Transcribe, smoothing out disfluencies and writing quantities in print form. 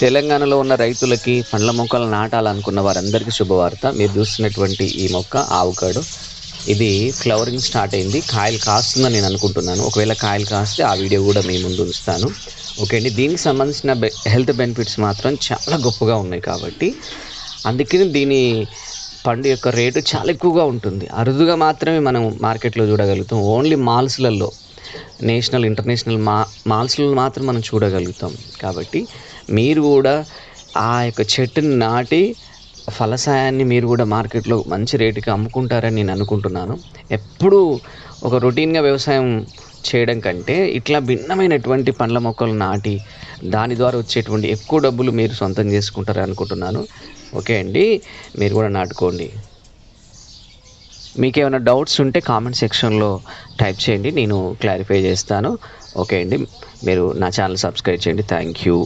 తెలంగాణలో ఉన్న రైతులకి పండ్ల మొక్కలు నాటాలనుకున్న వారందరికీ శుభవార్త. మీరు చూస్తున్నటువంటి ఈ మొక్క ఆవకాడో. ఇది ఫ్లవరింగ్ స్టార్ట్ అయింది. కాయలు కాస్తుందని నేను అనుకుంటున్నాను. ఒకవేళ కాయలు కాస్తే ఆ వీడియో కూడా మీ ముందు ఉంచుతాను. ఓకే అండి. దీనికి సంబంధించిన హెల్త్ బెనిఫిట్స్ మాత్రం చాలా గొప్పగా ఉన్నాయి కాబట్టి అందుకని దీని పండు యొక్క రేటు చాలా ఎక్కువగా ఉంటుంది. అరుదుగా మాత్రమే మనం మార్కెట్లో చూడగలుగుతాం. ఓన్లీ మాల్స్లలో, నేషనల్ ఇంటర్నేషనల్ మాల్స్లో మాత్రం మనం చూడగలుగుతాం. కాబట్టి మీరు కూడా ఆ యొక్క చెట్టుని నాటి ఫలసాయాన్ని మీరు కూడా మార్కెట్లో మంచి రేటుకి అమ్ముకుంటారని నేను అనుకుంటున్నాను. ఎప్పుడూ ఒక రొటీన్గా వ్యవసాయం చేయడం కంటే ఇట్లా భిన్నమైనటువంటి పండ్ల మొక్కలు నాటి దాని ద్వారా వచ్చేటువంటి ఎక్కువ డబ్బులు మీరు సొంతం చేసుకుంటారని అనుకుంటున్నాను. ఓకే అండి, మీరు కూడా నాటుకోండి. మీకు ఏమైనా డౌట్స్ ఉంటే కామెంట్ సెక్షన్లో టైప్ చేయండి, నేను క్లారిఫై చేస్తాను. ఓకే అండి, మీరు నా ఛానల్ సబ్స్క్రైబ్ చేయండి. Thank you.